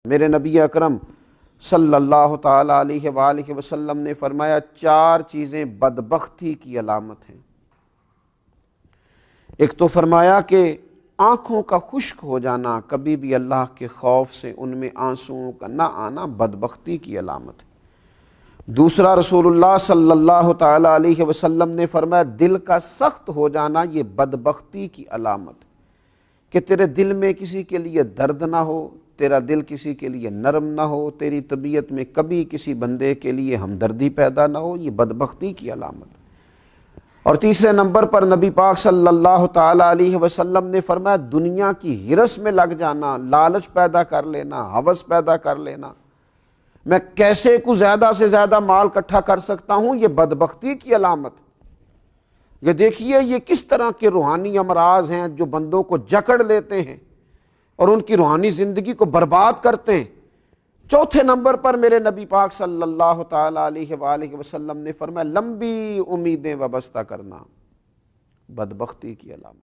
میرے نبی اکرم صلی اللہ تعالیٰ علیہ وآلہ وسلم نے فرمایا 4 چیزیں بدبختی کی علامت ہیں۔ ایک تو فرمایا کہ آنکھوں کا خشک ہو جانا، کبھی بھی اللہ کے خوف سے ان میں آنسوؤں کا نہ آنا بدبختی کی علامت ہے۔ دوسرا، رسول اللہ صلی اللہ تعالیٰ علیہ وسلم نے فرمایا دل کا سخت ہو جانا یہ بدبختی کی علامت ہے، کہ تیرے دل میں کسی کے لیے درد نہ ہو، تیرا دل کسی کے لیے نرم نہ ہو، تیری طبیعت میں کبھی کسی بندے کے لیے ہمدردی پیدا نہ ہو، یہ بدبختی کی علامت ہے۔ اور تیسرے نمبر پر نبی پاک صلی اللہ تعالیٰ علیہ وسلم نے فرمایا دنیا کی ہرس میں لگ جانا، لالچ پیدا کر لینا، ہوس پیدا کر لینا، میں کیسے کو زیادہ سے زیادہ مال اکٹھا کر سکتا ہوں، یہ بدبختی کی علامت ہے۔ یہ دیکھیے یہ کس طرح کے روحانی امراض ہیں جو بندوں کو جکڑ لیتے ہیں اور ان کی روحانی زندگی کو برباد کرتے ہیں۔ چوتھے نمبر پر میرے نبی پاک صلی اللہ تعالیٰ علیہ وآلہ وسلم نے فرمایا لمبی امیدیں وابستہ کرنا، بدبختی کی علامت۔